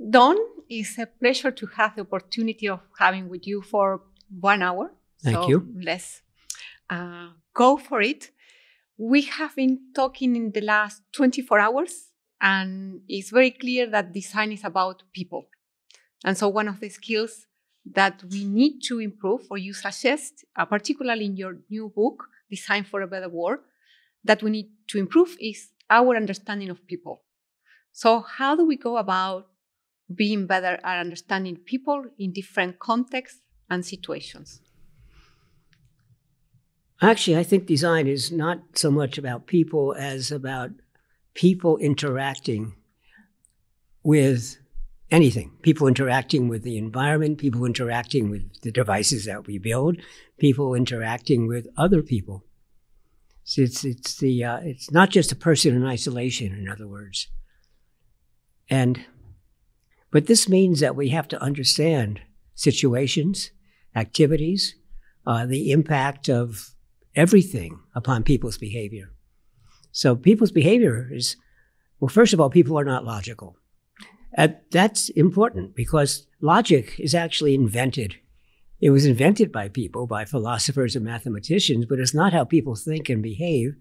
Don, it's a pleasure to have the opportunity of having with you for 1 hour. Thank you. Let's go for it. We have been talking in the last 24 hours, and it's very clear that design is about people. And so one of the skills that we need to improve, or you suggest, particularly in your new book, Design for a Better World, that we need to improve is our understanding of people. So how do we go about being better at understanding people in different contexts and situations? Actually, I think design is not so much about people as about people interacting with anything. People interacting with the environment, people interacting with the devices that we build, people interacting with other people. So it's not just a person in isolation, in other words. But this means that we have to understand situations, activities, the impact of everything upon people's behavior. So people's behavior is, well, first of all, people are not logical. That's important because logic is actually invented. It was invented by people, by philosophers and mathematicians, but it's not how people think and behave.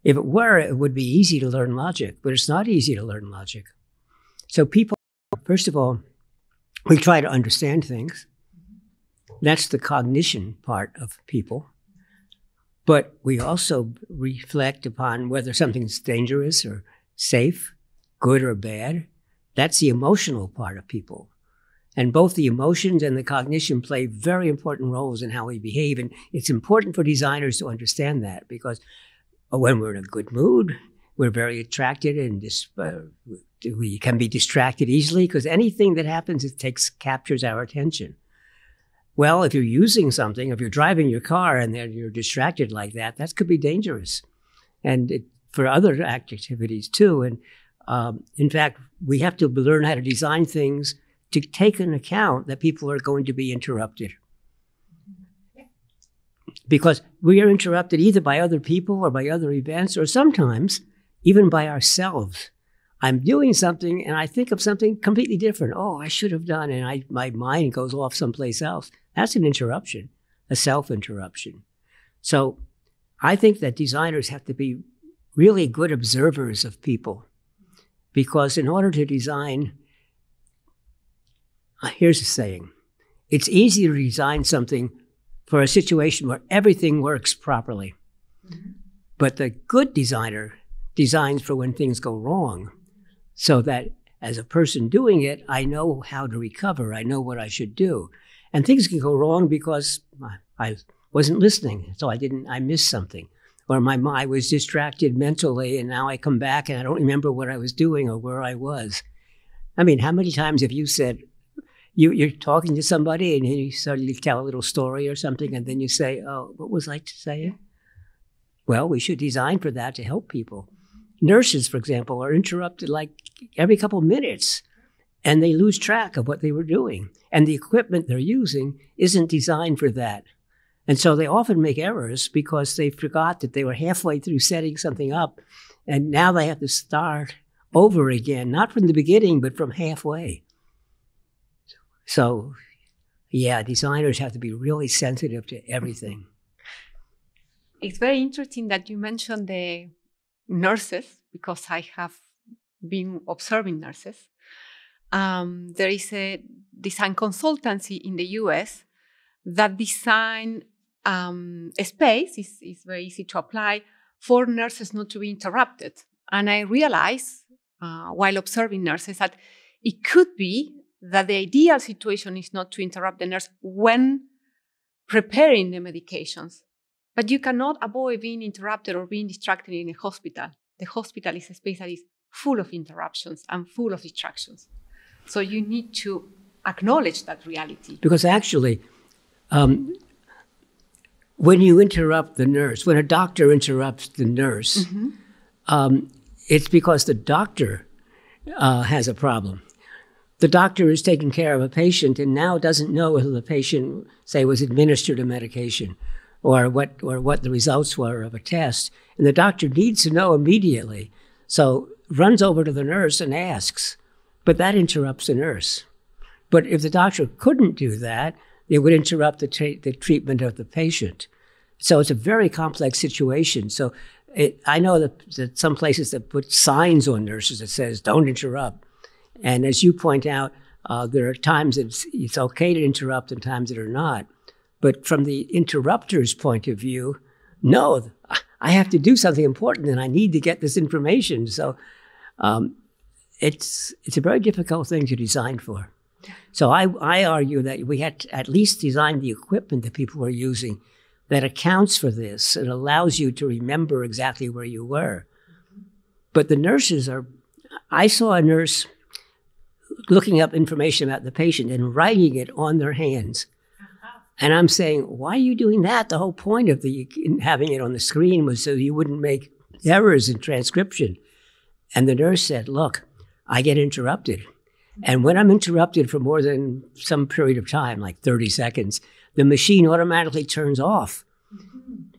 If it were, it would be easy to learn logic, but it's not easy to learn logic. So people, first of all, we try to understand things. That's the cognition part of people. But we also reflect upon whether something's dangerous or safe, good or bad. That's the emotional part of people. And both the emotions and the cognition play very important roles in how we behave. And it's important for designers to understand that because when we're in a good mood, we're very attracted and we can be distracted easily because anything that happens, captures our attention. Well, if you're using something, if you're driving your car and then you're distracted like that, that could be dangerous. And for other activities too. And in fact, we have to learn how to design things to take into account that people are going to be interrupted. Because we are interrupted either by other people or by other events, or sometimes even by ourselves. I'm doing something and I think of something completely different. Oh, I should have done, and my mind goes off someplace else. That's an interruption, a self-interruption. So I think that designers have to be really good observers of people. Because in order to design, here's a saying, it's easy to design something for a situation where everything works properly. Mm-hmm. But the good designer designs for when things go wrong, so that as a person doing it, I know how to recover, I know what I should do. And things can go wrong because I wasn't listening, so I missed something. Or I was distracted mentally, and now I come back and I don't remember what I was doing or where I was. I mean, how many times have you said, you're talking to somebody and you suddenly tell a little story or something, and then you say, oh, what was I saying? Well, we should design for that to help people. Nurses, for example, are interrupted like every couple of minutes, and they lose track of what they were doing. And the equipment they're using isn't designed for that. And so they often make errors because they forgot that they were halfway through setting something up, and now they have to start over again, not from the beginning, but from halfway. So, yeah, designers have to be really sensitive to everything. It's very interesting that you mentioned the nurses, because I have been observing nurses. There is a design consultancy in the US that design a space, is very easy to apply, for nurses not to be interrupted. And I realized, while observing nurses, that it could be that the ideal situation is not to interrupt the nurse when preparing the medications. But you cannot avoid being interrupted or being distracted in a hospital. The hospital is a space that is full of interruptions and full of distractions. So you need to acknowledge that reality. Because actually, when you interrupt the nurse, when a doctor interrupts the nurse, mm-hmm. It's because the doctor has a problem. The doctor is taking care of a patient and now doesn't know whether the patient, say, was administered a medication or what the results were of a test. And the doctor needs to know immediately. So runs over to the nurse and asks. but that interrupts the nurse. But if the doctor couldn't do that, it would interrupt the treatment of the patient. So it's a very complex situation. So I know that some places that put signs on nurses that says, don't interrupt. And as you point out, there are times that it's okay to interrupt and times that are not. But from the interrupter's point of view, no, I have to do something important and I need to get this information. So it's a very difficult thing to design for. So I argue that we had to at least design the equipment that people were using that accounts for this and allows you to remember exactly where you were. But the nurses I saw a nurse looking up information about the patient and writing it on their hands. And I'm saying, why are you doing that? The whole point of having it on the screen was so you wouldn't make errors in transcription. And the nurse said, look, I get interrupted. And when I'm interrupted for more than some period of time, like 30 seconds, the machine automatically turns off.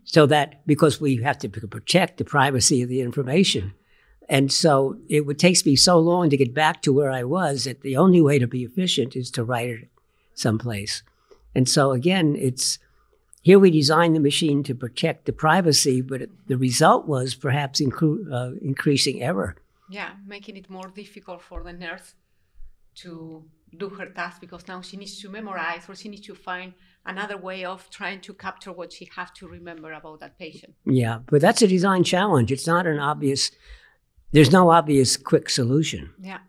So that, because we have to protect the privacy of the information. And so it takes me so long to get back to where I was that the only way to be efficient is to write it someplace. And so again, here we designed the machine to protect the privacy, but the result was perhaps increasing error. Yeah, making it more difficult for the nurse to do her task because now she needs to memorize or she needs to find another way of trying to capture what she has to remember about that patient. Yeah, but that's a design challenge. It's not there's no obvious quick solution. Yeah.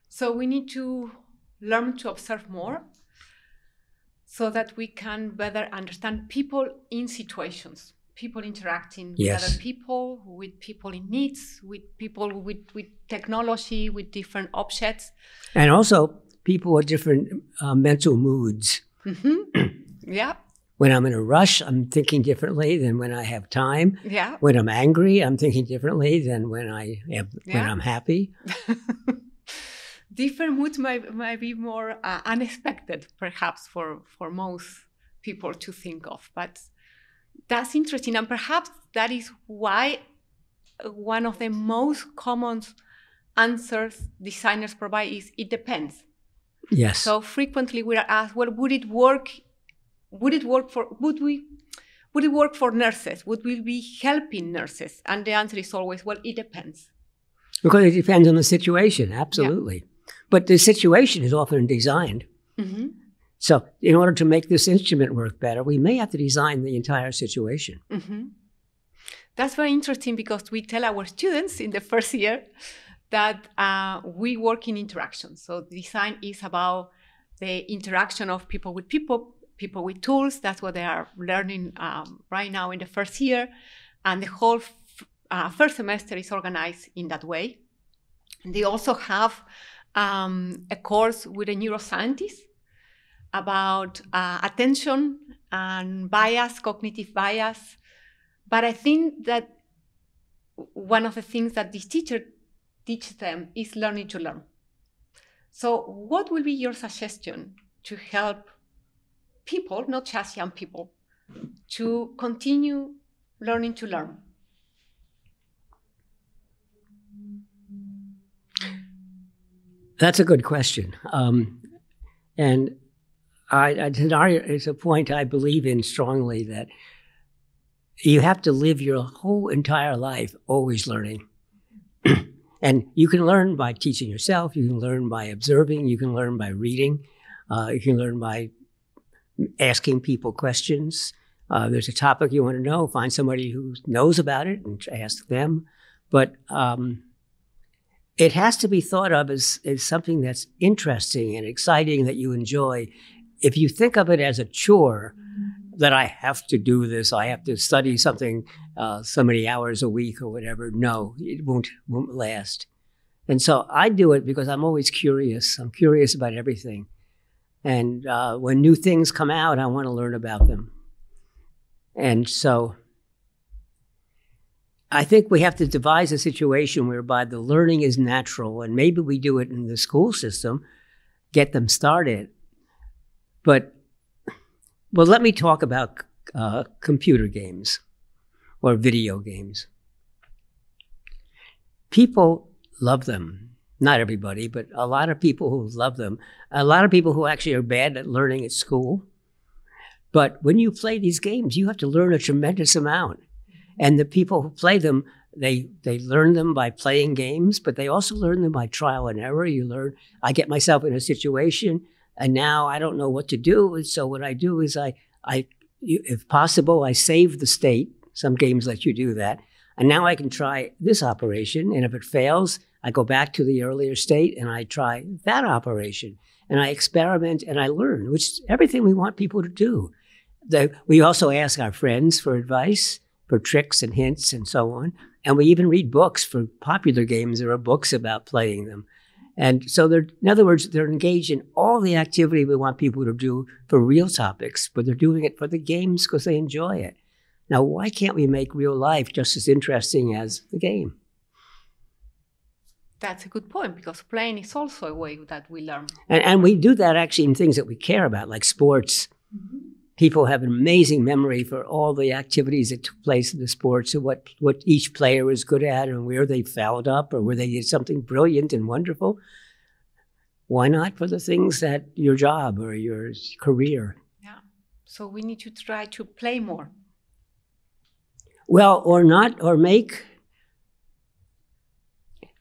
So we need to learn to observe more so that we can better understand people in situations, people interacting with other people, with people in needs, with people with technology, with different objects. And also people with different mental moods. Mm-hmm. Yeah. When I'm in a rush, I'm thinking differently than when I have time. Yeah. When I'm angry, I'm thinking differently than when I'm happy. Different moods might be more unexpected, perhaps, for most people to think of. But that's interesting. And perhaps that is why one of the most common answers designers provide is, it depends. Yes. So frequently we are asked, well, would it work for nurses? Would we be helping nurses? And the answer is always, well, it depends. Because it depends on the situation, absolutely. Yeah. But the situation is often designed. Mm-hmm. So in order to make this instrument work better, we may have to design the entire situation. Mm-hmm. That's very interesting because we tell our students in the first year that we work in interaction. So design is about the interaction of people with with tools. That's what they are learning right now in the first year. And the whole first semester is organized in that way. And they also have a course with a neuroscientist about attention and bias, cognitive bias. But I think that one of the things that this teacher teaches them is learning to learn. So what will be your suggestion to help people, not just young people, to continue learning to learn? That's a good question. And it's a point I believe in strongly, that you have to live your whole entire life always learning. And you can learn by teaching yourself, you can learn by observing, you can learn by reading, you can learn by asking people questions. There's a topic you want to know, find somebody who knows about it and ask them. But it has to be thought of as something that's interesting and exciting, that you enjoy. If you think of it as a chore, that I have to do this, I have to study something so many hours a week or whatever, no, it won't last. And so I do it because I'm always curious. I'm curious about everything. And when new things come out, I want to learn about them. And so I think we have to devise a situation whereby the learning is natural, and maybe we do it in the school system, get them started. But, well, let me talk about computer games or video games. People love them. not everybody, but a lot of people who love them, a lot of people who actually are bad at learning at school. But when you play these games, you have to learn a tremendous amount. And the people who play them, they learn them by playing games, but they also learn them by trial and error. You learn, I get myself in a situation, and now I don't know what to do. And so what I do is if possible, I save the state. Some games let you do that. And now I can try this operation. And if it fails, I go back to the earlier state and I try that operation. And I experiment and I learn, which is everything we want people to do. We also ask our friends for advice, for tricks and hints and so on. And we even read books for popular games. There are books about playing them. And so in other words, they're engaged in all the activity we want people to do for real topics, but they're doing it for the games because they enjoy it. Now, why can't we make real life just as interesting as the game? That's a good point, because playing is also a way that we learn. And we do that actually in things that we care about, like sports. Mm-hmm. People have an amazing memory for all the activities that took place in the sports and what each player was good at and where they fouled up or where they did something brilliant and wonderful. Why not for the things that your job or your career? Yeah. So we need to try to play more. Well, or not, or make.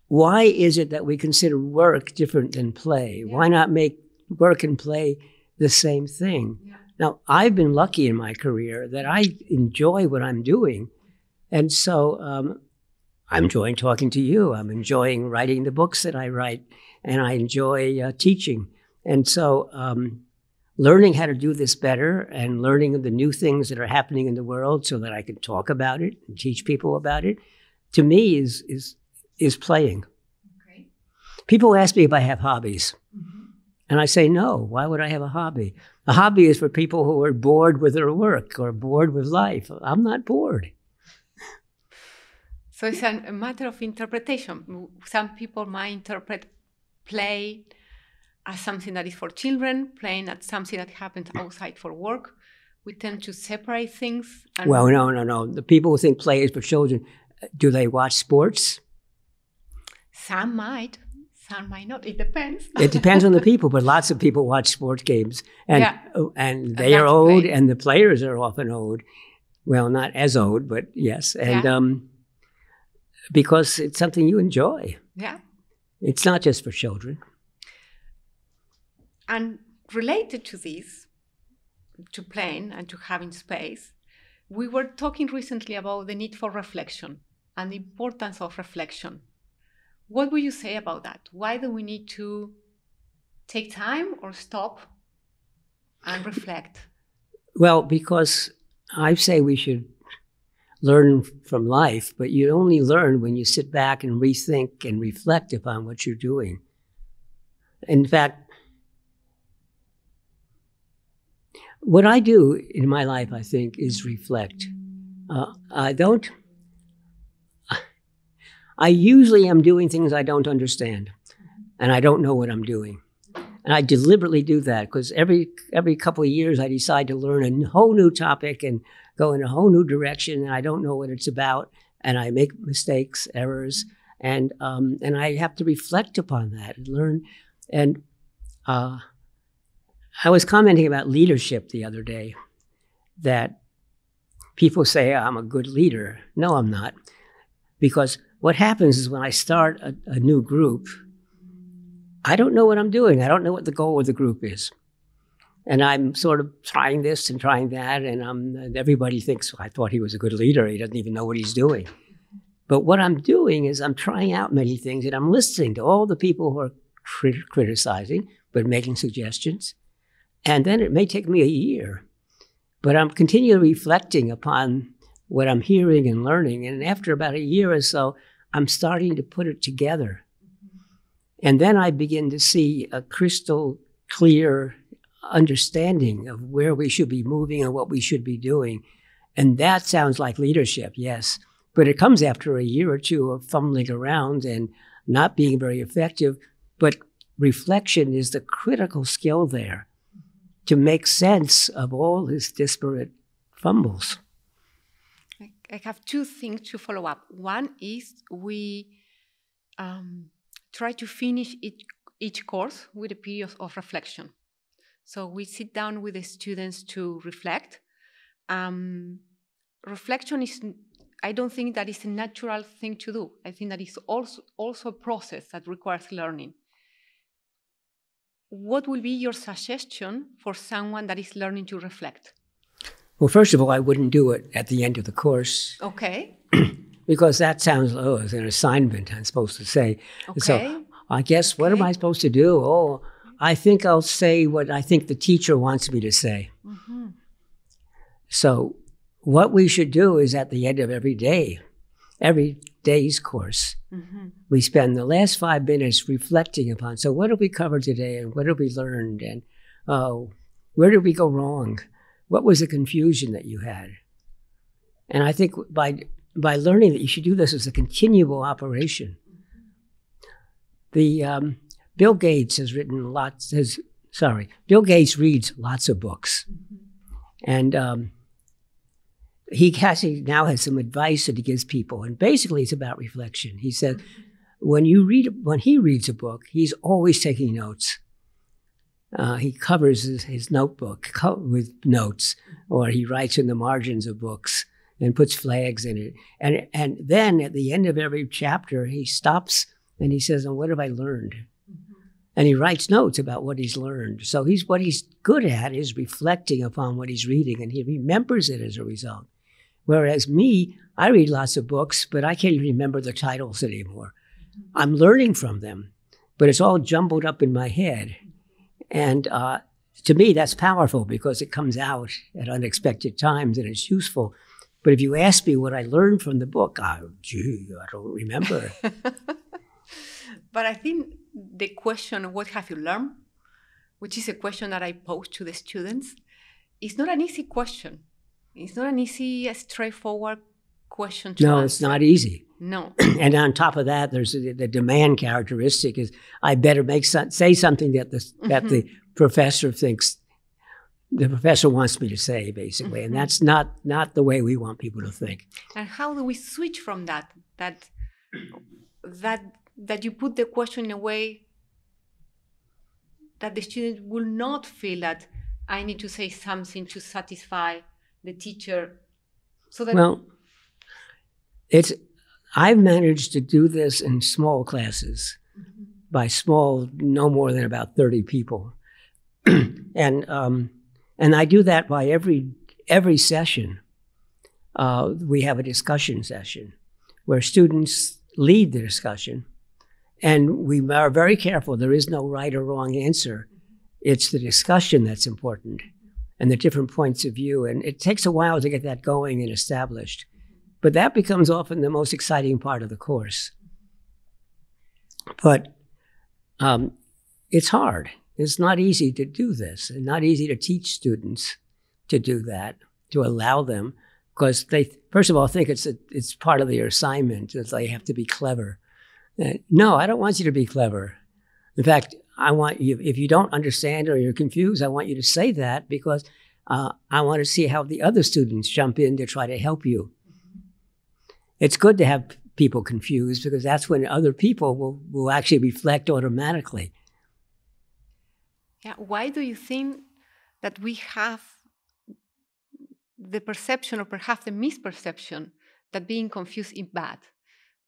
Why is it that we consider work different than play? Yeah. Why not make work and play the same thing? Yeah. Now, I've been lucky in my career that I enjoy what I'm doing. And so I'm enjoying talking to you. I'm enjoying writing the books that I write. And I enjoy teaching. And so learning how to do this better and learning the new things that are happening in the world so that I can talk about it and teach people about it, to me is playing. Okay. People ask me if I have hobbies. Mm-hmm. And I say, no, why would I have a hobby? A hobby is for people who are bored with their work or bored with life. I'm not bored. So it's a matter of interpretation. Some people might interpret play as something that is for children, playing as something that happens outside for work. We tend to separate things. Well, no. The people who think play is for children, do they watch sports? Some might. Some might not. It depends. It depends on the people, but lots of people watch sports games. And they are old, and the players are often old. Well, not as old, but yes. And because it's something you enjoy. Yeah. It's not just for children. And related to this, to playing and to having space, we were talking recently about the need for reflection and the importance of reflection. What would you say about that? Why do we need to take time or stop and reflect? Well, because I say we should learn from life, but you only learn when you sit back and rethink and reflect upon what you're doing. In fact, what I do in my life, I think, is reflect. I usually am doing things I don't understand, and I don't know what I'm doing. And I deliberately do that because every couple of years I decide to learn a whole new topic and go in a whole new direction, and I don't know what it's about, and I make mistakes, errors, and I have to reflect upon that and learn. And I was commenting about leadership the other day, that people say I'm a good leader. No, I'm not, because what happens is when I start a new group, I don't know what I'm doing. I don't know what the goal of the group is. And I'm sort of trying this and trying that, and everybody thinks, well, I thought he was a good leader. He doesn't even know what he's doing. But what I'm doing is I'm trying out many things, and I'm listening to all the people who are criticizing, but making suggestions. And then it may take me a year, but I'm continually reflecting upon what I'm hearing and learning. And after about a year or so, I'm starting to put it together. And then I begin to see a crystal clear understanding of where we should be moving and what we should be doing. And that sounds like leadership, yes. But it comes after a year or two of fumbling around and not being very effective. But reflection is the critical skill there to make sense of all these disparate fumbles. I have two things to follow up. One is we try to finish each course with a period of reflection. So we sit down with the students to reflect. Reflection is, I don't think that is a natural thing to do. I think that is also a process that requires learning. What will be your suggestion for someone that is learning to reflect? Well, first of all, I wouldn't do it at the end of the course. Okay. Because that sounds, it's an assignment I'm supposed to say. Okay. So I guess, what am I supposed to do? Oh, I think I'll say what I think the teacher wants me to say. Mm-hmm. So what we should do is at the end of every day's course, mm-hmm. we spend the last 5 minutes reflecting upon, so what did we cover today and what did we learn and where did we go wrong? What was the confusion that you had? And I think by learning that you should do this as a continual operation. Bill Gates Bill Gates reads lots of books. Mm-hmm. And he now has some advice that he gives people. And basically it's about reflection. He said, when he reads a book, he's always taking notes. He covers his notebook with notes, or he writes in the margins of books and puts flags in it. And then at the end of every chapter, he stops and he says, what have I learned? Mm-hmm. And he writes notes about what he's learned. So what he's good at is reflecting upon what he's reading, and he remembers it as a result. Whereas me, I read lots of books, but I can't even remember the titles anymore. Mm-hmm. I'm learning from them, but it's all jumbled up in my head. And to me, that's powerful because it comes out at unexpected times and it's useful. But if you ask me what I learned from the book, I don't remember. But I think the question, what have you learned, which is a question that I pose to the students, is not an easy question. It's not an easy, straightforward question to answer. No, it's not easy. No. And on top of that, there's the demand characteristic is I better say something that the professor thinks the professor wants me to say, basically. Mm-hmm. And that's not the way we want people to think. And how do we switch from that you put the question in a way that the student will not feel that I need to say something to satisfy the teacher? So that I've managed to do this in small classes, mm-hmm. by small, no more than about 30 people. And I do that by every session. We have a discussion session where students lead the discussion. And we are very careful. There is no right or wrong answer. It's the discussion that's important and the different points of view. And it takes a while to get that going and established. But that becomes often the most exciting part of the course. But it's hard. It's not easy to do this, and not easy to teach students to do that, to allow them, because they, first of all, think it's part of their assignment, that they have to be clever. No, I don't want you to be clever. In fact, I want you, if you don't understand or you're confused, I want you to say that because I want to see how the other students jump in to try to help you. It's good to have people confused because that's when other people will actually reflect automatically. Yeah. Why do you think that we have the perception or perhaps the misperception that being confused is bad?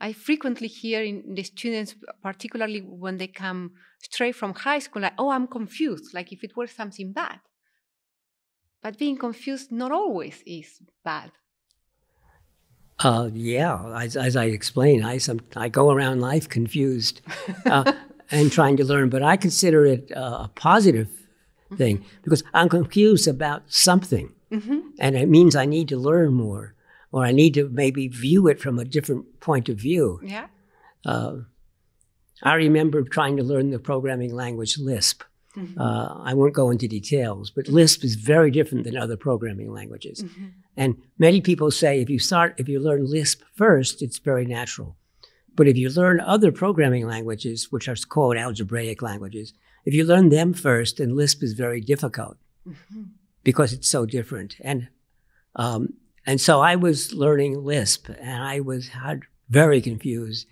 I frequently hear in the students, particularly when they come straight from high school, like, oh, I'm confused, like if it were something bad. But being confused not always is bad. Yeah, as I explained, I go around life confused and trying to learn, but I consider it a positive thing mm-hmm. because I'm confused about something, mm-hmm. and it means I need to learn more, or I need to maybe view it from a different point of view. Yeah. I remember trying to learn the programming language Lisp. Mm-hmm. I won't go into details, but Lisp is very different than other programming languages. Mm-hmm. And many people say if you learn Lisp first, it's very natural. But if you learn other programming languages, which are called algebraic languages, if you learn them first, then Lisp is very difficult mm-hmm. because it's so different. And so I was learning Lisp, and I was very confused.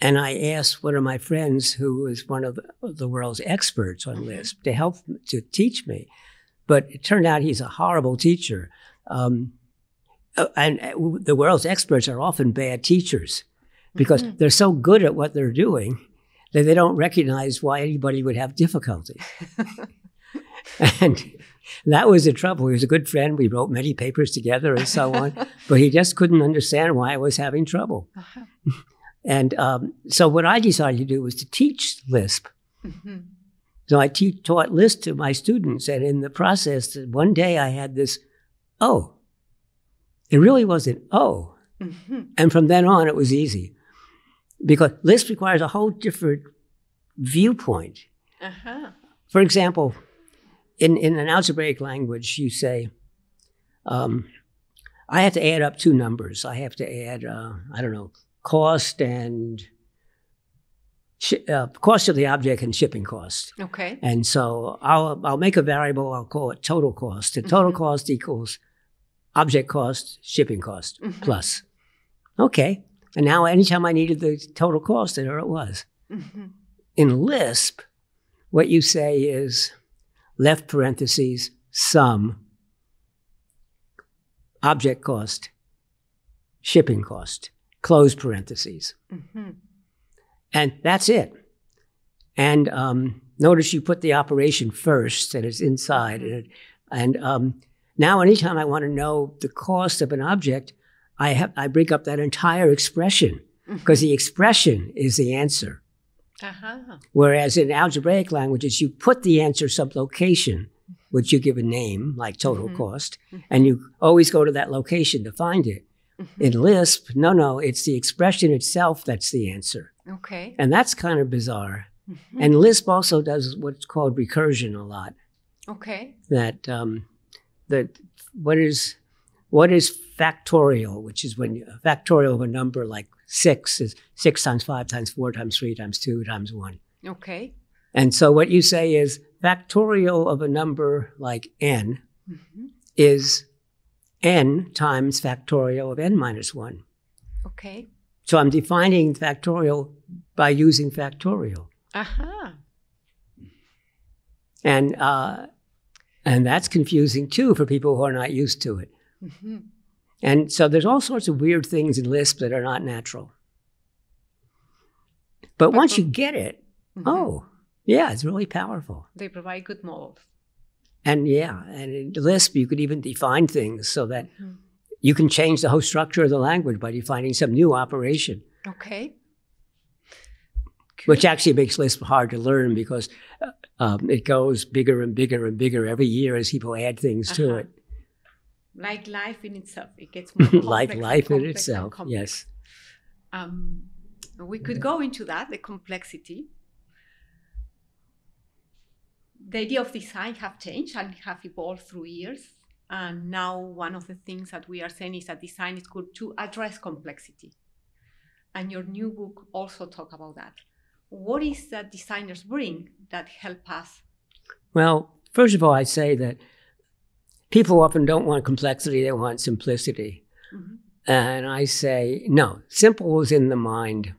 And I asked one of my friends, who was one of the world's experts on Lisp, to teach me. But it turned out he's a horrible teacher. And the world's experts are often bad teachers because they're so good at what they're doing that they don't recognize why anybody would have difficulty. And that was the trouble. He was a good friend. We wrote many papers together and so on, but he just couldn't understand why I was having trouble. And so what I decided to do was to teach Lisp. So I taught Lisp to my students, and in the process, one day I had this, oh. It really wasn't, oh. And from then on, it was easy. Because Lisp requires a whole different viewpoint. For example, in an algebraic language, you say, I have to add up two numbers. I have to add, cost and cost of the object and shipping cost. Okay. And so I'll make a variable. I'll call it total cost. The total cost equals object cost, shipping cost plus. Okay. And now anytime I needed the total cost, there it was. In Lisp, what you say is left parentheses, sum, object cost, shipping cost, close parentheses. And that's it. And notice you put the operation first, and it's inside. Now anytime I want to know the cost of an object, I bring up that entire expression because the expression is the answer. Whereas in algebraic languages, you put the answer some location, which you give a name, like total cost, and you always go to that location to find it. In Lisp, no, it's the expression itself that's the answer. Okay. And that's kind of bizarre. And Lisp also does what's called recursion a lot. Okay. That what is factorial, which is when factorial of a number like 6 is 6 times 5 times 4 times 3 times 2 times 1. Okay. And so what you say is factorial of a number like n is n times factorial of n minus 1. Okay. So I'm defining factorial by using factorial. And that's confusing too for people who are not used to it. And so there's all sorts of weird things in Lisp that are not natural. But once you get it, oh, yeah, it's really powerful. They provide good models. And yeah, and in Lisp, you could even define things so that you can change the whole structure of the language by defining some new operation. Okay. Which actually makes Lisp hard to learn because it goes bigger and bigger and bigger every year as people add things to it. Like life in itself. It gets more complex. Like life in itself, yes. We could go into that, the complexity. The idea of design have changed and have evolved through years. And now one of the things that we are saying is that design is good to address complexity. And your new book also talk about that. What is that designers bring that help us? Well, first of all, I'd say that people often don't want complexity, they want simplicity. And I say, no, simple is in the mind.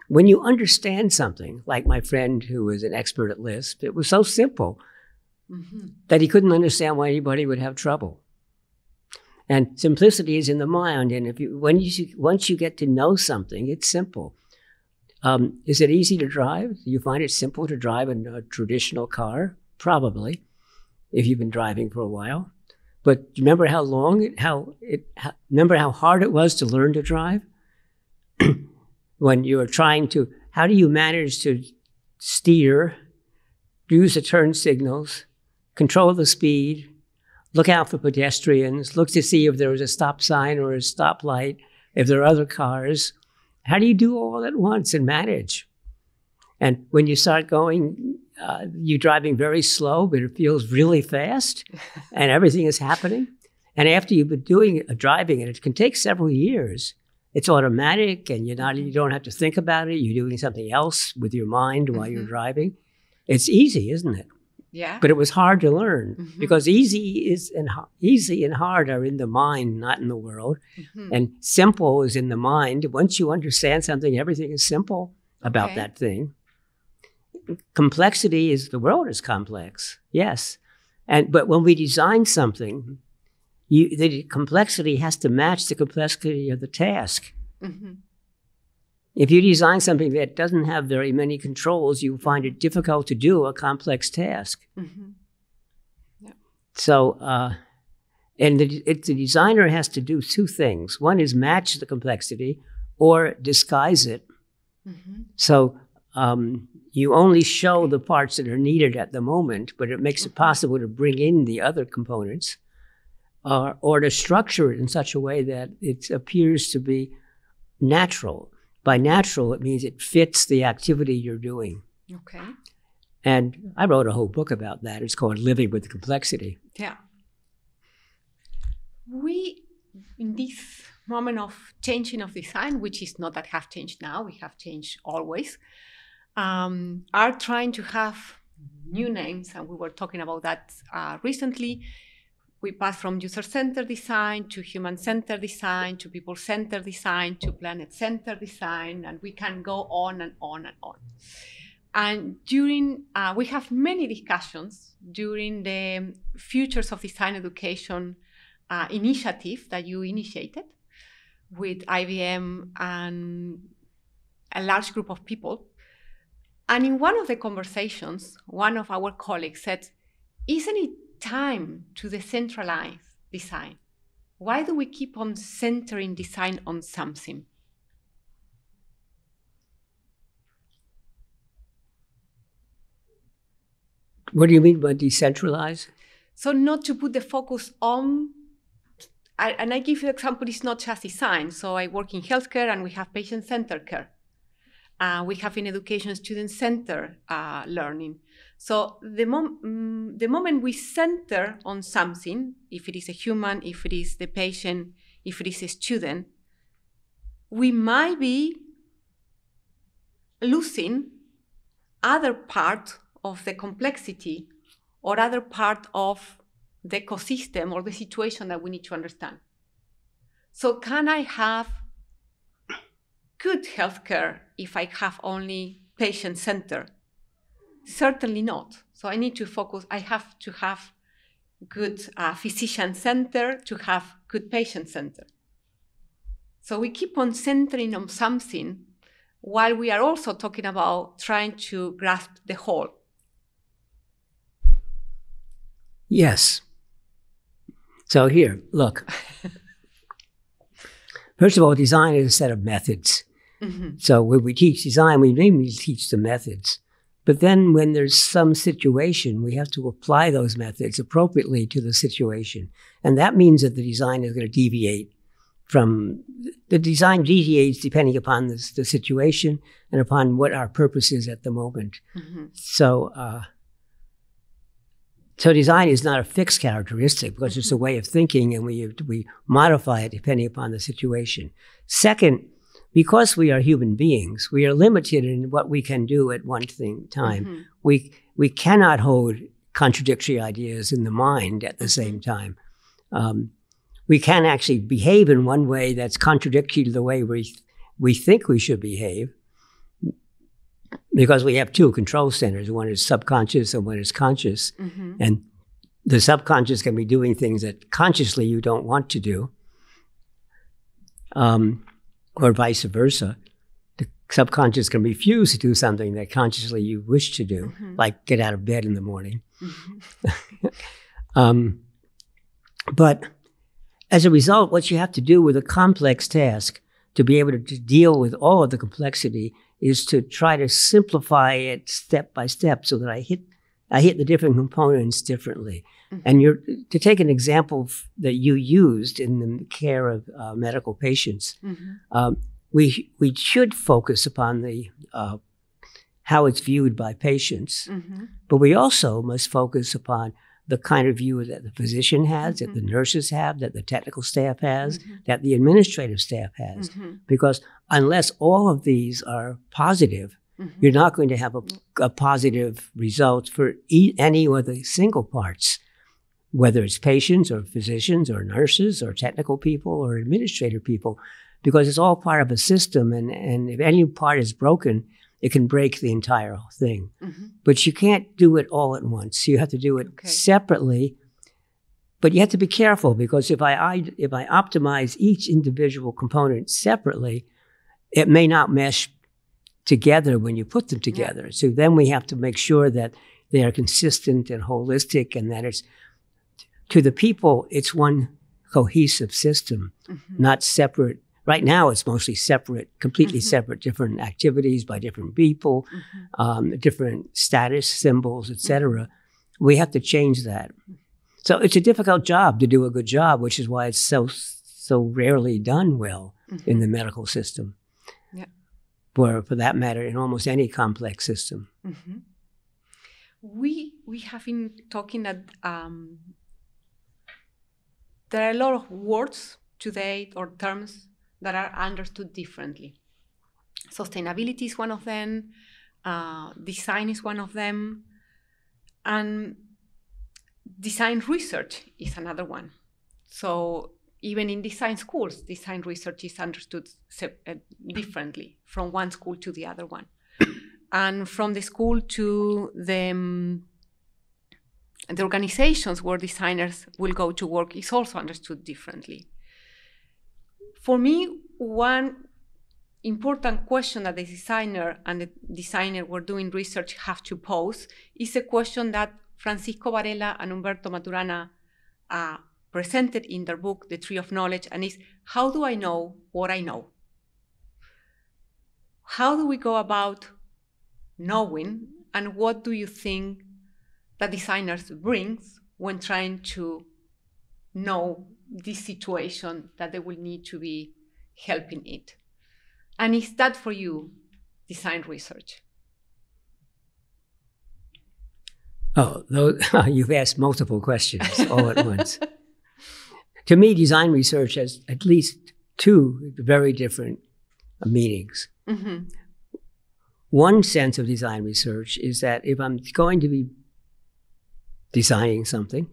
When you understand something, like my friend who was an expert at Lisp, it was so simple that he couldn't understand why anybody would have trouble. And simplicity is in the mind. And once you get to know something, it's simple. Is it easy to drive? Do you find it simple to drive a traditional car? Probably, if you've been driving for a while. But remember remember how hard it was to learn to drive? When you are how do you manage to steer, use the turn signals, control the speed, look out for pedestrians, look to see if there was a stop sign or a stoplight, if there are other cars? How do you do all at once and manage? And when you start going, you're driving very slow, but it feels really fast, and everything is happening. And after you've been driving it can take several years. It's automatic, and you don't have to think about it. You're doing something else with your mind while you're driving. It's easy, isn't it? Yeah. But it was hard to learn because easy and hard are in the mind, not in the world. And simple is in the mind. Once you understand something, everything is simple about that thing. Complexity is, the world is complex, yes. But when we design something, the complexity has to match the complexity of the task. If you design something that doesn't have very many controls, you find it difficult to do a complex task. Yeah. So, the designer has to do two things. One is match the complexity or disguise it. So you only show the parts that are needed at the moment, but it makes it possible to bring in the other components or to structure it in such a way that it appears to be natural. By natural, it means it fits the activity you're doing. Okay. And I wrote a whole book about that. It's called Living with Complexity. Yeah. We, in this moment of changing of design, which is not that have changed now, we have changed always, are trying to have new names. And we were talking about that recently. We passed from user-centered design to human-centered design to people-centered design to planet-centered design, and we can go on and on and on. And during, we have many discussions during the Futures of Design Education initiative that you initiated with IBM and a large group of people. And in one of the conversations, one of our colleagues said, isn't it time to decentralize design? Why do we keep on centering design on something? What do you mean by decentralize? So not to put the focus on, and I give you an example, it's not just design. So I work in healthcare and we have patient-centered care. We have in education student-centered learning. So the moment we center on something, if it is a human, if it is the patient, if it is a student, we might be losing other part of the complexity or other part of the ecosystem or the situation that we need to understand. So can I have good healthcare if I have only patient-centered? Certainly not. So I need to focus, I have to have good physician-centered to have good patient-centered. So we keep on centering on something while we are also talking about trying to grasp the whole. Yes. So here, look. First of all, design is a set of methods. So when we teach design, we mainly teach the methods. But then when there's some situation, we have to apply those methods appropriately to the situation. And that means that the design is going to deviate from, the design deviates depending upon the situation and upon what our purpose is at the moment. So design is not a fixed characteristic because it's a way of thinking and we modify it depending upon the situation. Second, because we are human beings, we are limited in what we can do at one time. We cannot hold contradictory ideas in the mind at the same time. We can actually behave in one way that's contradictory to the way we think we should behave, because we have two control centers. One is subconscious and one is conscious. And the subconscious can be doing things that consciously you don't want to do. Or vice versa. The subconscious can refuse to do something that consciously you wish to do, like get out of bed in the morning. But as a result, what you have to do with a complex task to be able to deal with all of the complexity is to try to simplify it step by step so that I hit the different components differently. And to take an example that you used in the care of medical patients, we should focus upon the how it's viewed by patients, but we also must focus upon the kind of view that the physician has, that the nurses have, that the technical staff has, that the administrative staff has. Because unless all of these are positive, You're not going to have a positive result for any of the single parts, whether it's patients or physicians or nurses or technical people or administrative people, because it's all part of a system. And if any part is broken, it can break the entire thing. But you can't do it all at once. You have to do it separately. But you have to be careful, because if I optimize each individual component separately, it may not mesh together when you put them together. Yeah. So then we have to make sure that they are consistent and holistic, and that it's, to the people, it's one cohesive system, not separate. Right now, it's mostly separate, completely separate, different activities by different people, different status symbols, etc. We have to change that. So it's a difficult job to do a good job, which is why it's so rarely done well in the medical system. Yeah. Or for that matter, in almost any complex system. We have been talking that there are a lot of words today or terms that are understood differently. Sustainability is one of them, design is one of them, and design research is another one. So even in design schools, design research is understood differently from one school to the other one. And from the school to the organizations where designers will go to work is also understood differently. For me, one important question that the designer and the designer who are doing research have to pose is a question that Francisco Varela and Humberto Maturana presented in their book, The Tree of Knowledge, and is, how do I know what I know? How do we go about knowing, and what do you think that designers brings when trying to know this situation that they will need to be helping it? And is that for you design research? Oh, you've asked multiple questions all at once. To me, design research has at least two very different meanings. One sense of design research is that if I'm going to be designing something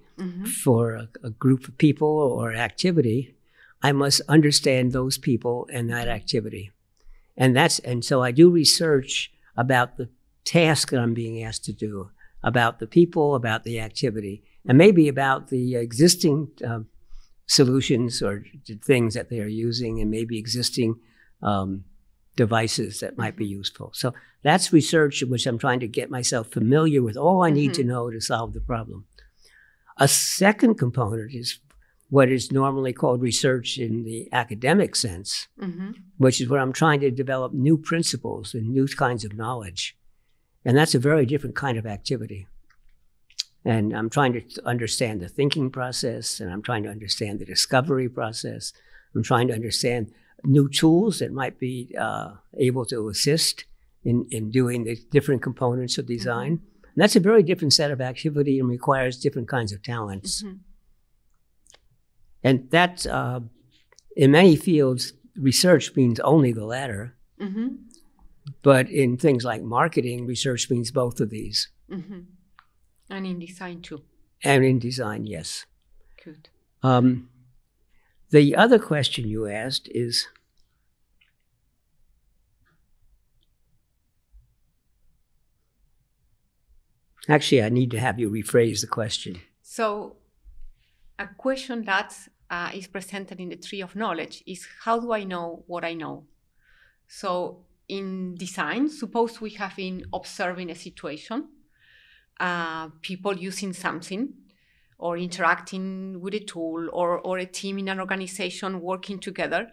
for a group of people or activity, I must understand those people and that activity. And so I do research about the task that I'm being asked to do, about the people, about the activity, and maybe about the existing solutions or things that they are using, and maybe existing devices that might be useful. So that's research in which I'm trying to get myself familiar with all I need to know to solve the problem. A second component is what is normally called research in the academic sense, which is where I'm trying to develop new principles and new kinds of knowledge. And that's a very different kind of activity. And I'm trying to understand the thinking process, and I'm trying to understand the discovery process. I'm trying to understand new tools that might be able to assist in doing the different components of design. And that's a very different set of activity and requires different kinds of talents. And that, in many fields, research means only the latter. But in things like marketing, research means both of these. And in design too. And in design, yes. Good. The other question you asked is, actually, I need to have you rephrase the question. So a question that is presented in the Tree of Knowledge is, how do I know what I know? So in design, suppose we have been observing a situation, people using something or interacting with a tool, or a team in an organization working together.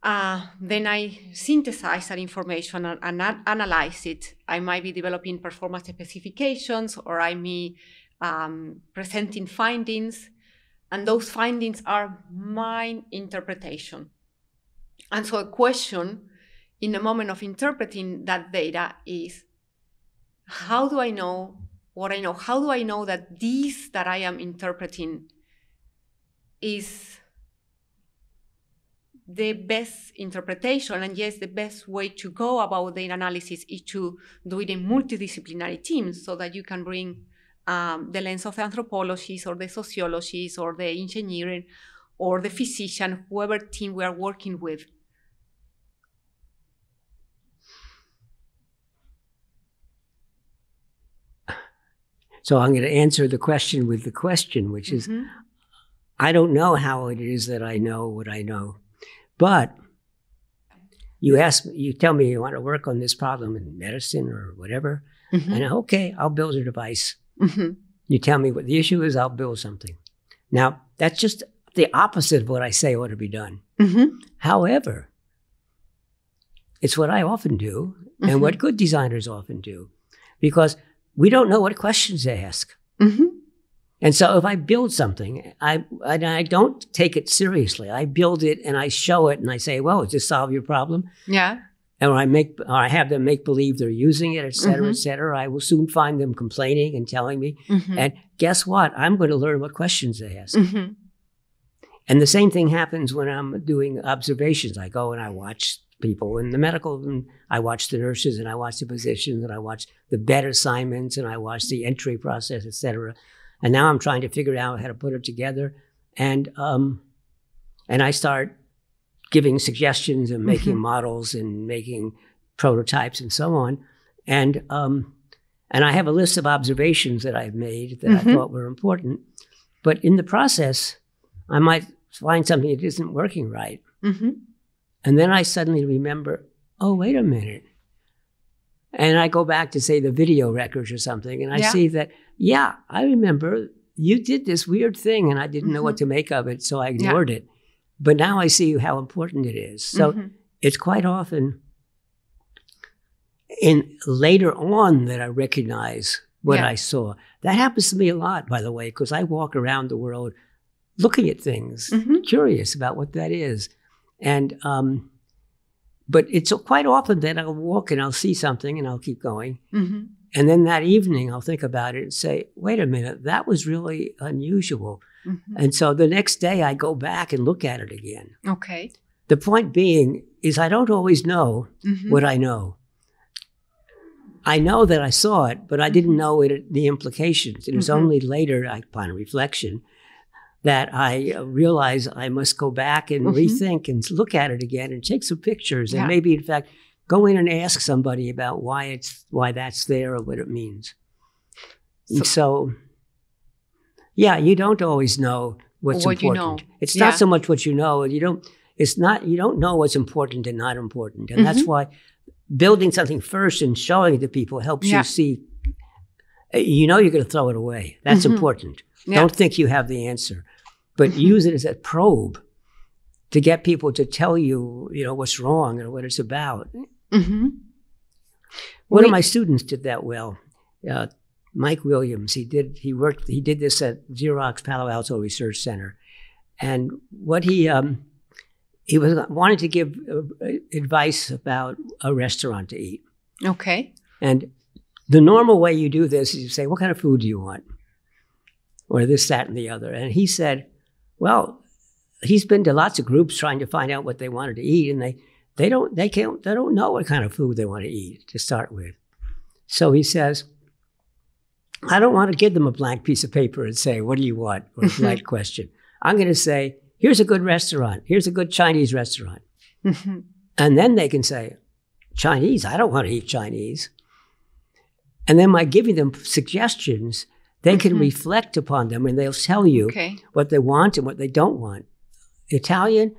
Then I synthesize that information and analyze it. I might be developing performance specifications, or I may presenting findings, and those findings are my interpretation. And so a question in the moment of interpreting that data is, how do I know what I know? How do I know that this that I am interpreting is the best interpretation, and yes, the best way to go about the analysis is to do it in multidisciplinary teams so that you can bring the lens of the anthropologists or the sociologists or the engineering or the physician, whoever team we are working with. So I'm going to answer the question with the question, which is, I don't know how it is that I know what I know. But you tell me you want to work on this problem in medicine or whatever, and okay, I'll build a device. You tell me what the issue is, I'll build something. Now, that's just the opposite of what I say ought to be done. However, it's what I often do and what good designers often do, because we don't know what questions to ask. And so if I build something, I don't take it seriously. I build it and I show it and I say, well, does this solve your problem? Yeah. And I have them make believe they're using it, et cetera, et cetera. I will soon find them complaining and telling me. And guess what? I'm going to learn what questions they ask. And the same thing happens when I'm doing observations. I go and I watch people in the medical, and I watch the nurses and I watch the physicians and I watch the bed assignments and I watch the entry process, et cetera. And now I'm trying to figure out how to put it together. And I start giving suggestions and making models and making prototypes and so on. And I have a list of observations that I've made that I thought were important. But in the process, I might find something that isn't working right. And then I suddenly remember, oh, wait a minute. And I go back to, say, the video records or something, and I see that, yeah, I remember you did this weird thing, and I didn't know what to make of it, so I ignored it. But now I see how important it is. So it's quite often later on that I recognize what I saw. That happens to me a lot, by the way, because I walk around the world looking at things, curious about what that is. And but it's quite often that I'll walk and I'll see something and I'll keep going. And then that evening I'll think about it and say, wait a minute, that was really unusual. And so the next day I go back and look at it again. Okay. The point being is I don't always know what I know. I know that I saw it, but I didn't know the implications. It was only later, upon reflection, that I realize I must go back and rethink and look at it again and take some pictures and maybe, in fact, go in and ask somebody about why that's there or what it means. So, yeah, you don't always know what's important. You know. It's not so much what you know. You don't know what's important and not important. And that's why building something first and showing it to people helps you see, you know you're going to throw it away. That's important. Don't think you have the answer. But use it as a probe to get people to tell you, what's wrong or what it's about. One of my students did that well. Mike Williams. He did this at Xerox Palo Alto Research Center, and what he wanted to give advice about a restaurant to eat. Okay. And the normal way you do this is you say, "What kind of food do you want?" Or this, that, and the other. And he said, well, he's been to lots of groups trying to find out what they wanted to eat, and they don't know what kind of food they want to eat to start with. So he says, I don't want to give them a blank piece of paper and say, what do you want? Or a blank question. I'm going to say, here's a good restaurant. Here's a good Chinese restaurant. And then they can say, Chinese? I don't want to eat Chinese. And then by giving them suggestions, they can reflect upon them and they'll tell you what they want and what they don't want. Italian?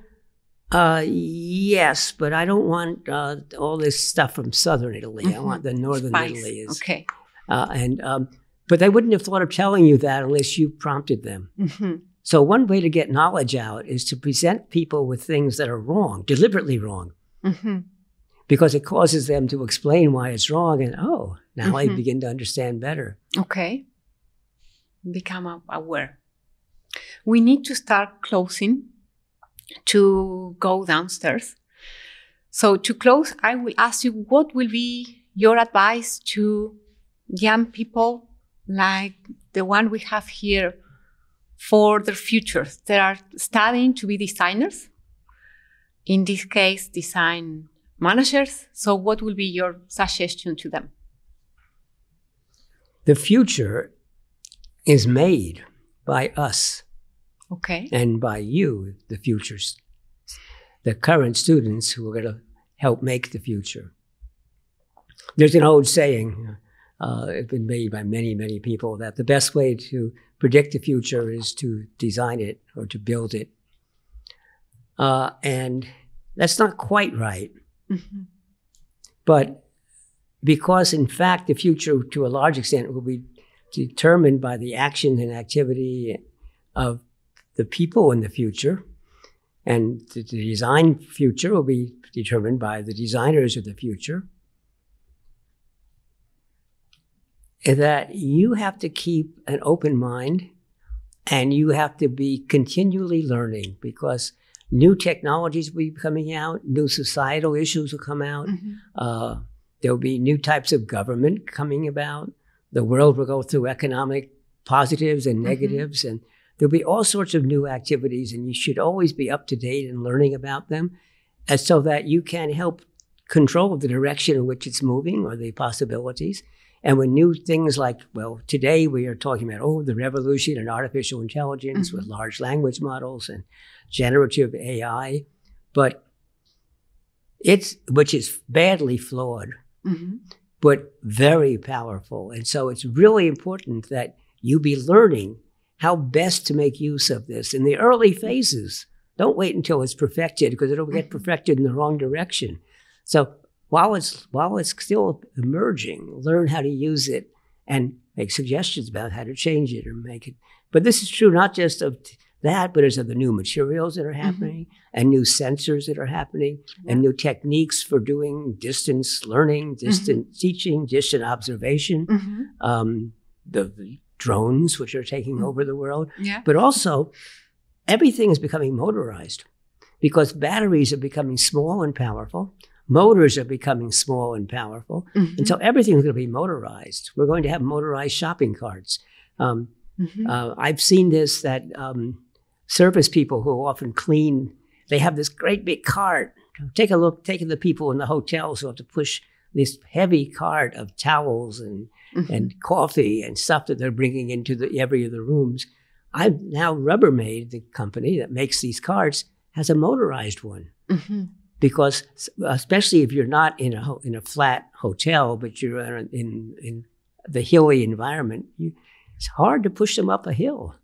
Yes, but I don't want all this stuff from southern Italy. I want the northern Italy. Okay. But they wouldn't have thought of telling you that unless you prompted them. So one way to get knowledge out is to present people with things that are wrong, deliberately wrong. Because it causes them to explain why it's wrong and, now I begin to understand better. Okay. Become aware. We need to start closing to go downstairs. So to close, I will ask you, what will be your advice to young people like the one we have here for their futures? They are studying to be designers. in this case, design managers. So what will be your suggestion to them? The future is made by us. Okay. And by you, the futures, the current students who are going to help make the future. There's an old saying, it's been made by many, many people, that the best way to predict the future is to design it or to build it. And that's not quite right. Mm-hmm. But because, in fact, the future, to a large extent, will be determined by the action and activity of the people in the future, and the design future will be determined by the designers of the future, that you have to keep an open mind and you have to be continually learning, because new technologies will be coming out, new societal issues will come out, mm-hmm. There will be new types of government coming about, the world will go through economic positives and negatives, mm-hmm. and there'll be all sorts of new activities, and you should always be up to date and learning about them, and so that you can help control the direction in which it's moving or the possibilities. And when new things like, well, today we are talking about, the revolution in artificial intelligence, mm-hmm. with large language models and generative AI, but which is badly flawed, mm-hmm. but very powerful. And so it's really important that you be learning how best to make use of this in the early phases. Don't wait until it's perfected, because it'll get perfected in the wrong direction. So while it's still emerging, learn how to use it and make suggestions about how to change it or make it. But this is true not just of that, but it's of the new materials that are happening, mm-hmm. and new sensors that are happening, and new techniques for doing distance learning, distant mm-hmm. teaching, distant observation, mm-hmm. The drones, which are taking over the world. Yeah. But also, everything is becoming motorized, because batteries are becoming small and powerful. Motors are becoming small and powerful. Mm-hmm. And so everything is going to be motorized. We're going to have motorized shopping carts. Mm-hmm. I've seen this, that service people who often clean, they have this great big cart. Take a look, taking the people in the hotels who have to push this heavy cart of towels and mm-hmm. and coffee and stuff that they're bringing into every of the rooms. I've now Rubbermaid, the company that makes these carts, has a motorized one. Mm-hmm. Because especially if you're not in a flat hotel, but you're in the hilly environment, it's hard to push them up a hill.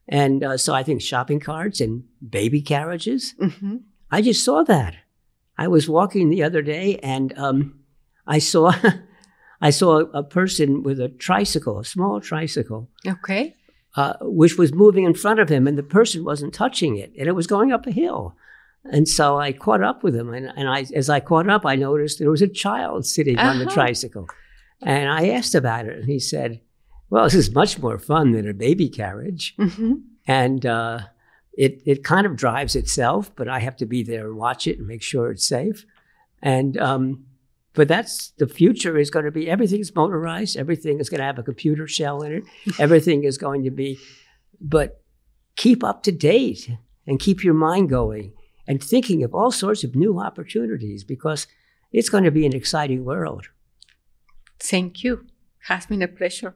And so I think shopping carts and baby carriages. Mm-hmm. I just saw that. I was walking the other day, and I saw a person with a tricycle, a small tricycle. Okay. Which was moving in front of him, and the person wasn't touching it, and it was going up a hill. And so I caught up with him, and as I caught up, I noticed there was a child sitting on the tricycle. And I asked about it, and he said, well, this is much more fun than a baby carriage. Mm-hmm. And it kind of drives itself, but I have to be there and watch it and make sure it's safe. And but that's the future is going to be, everything's motorized, everything is going to have a computer shell in it, everything is going to be, but keep up to date and keep your mind going and thinking of all sorts of new opportunities, because it's going to be an exciting world. Thank you. It has been a pleasure.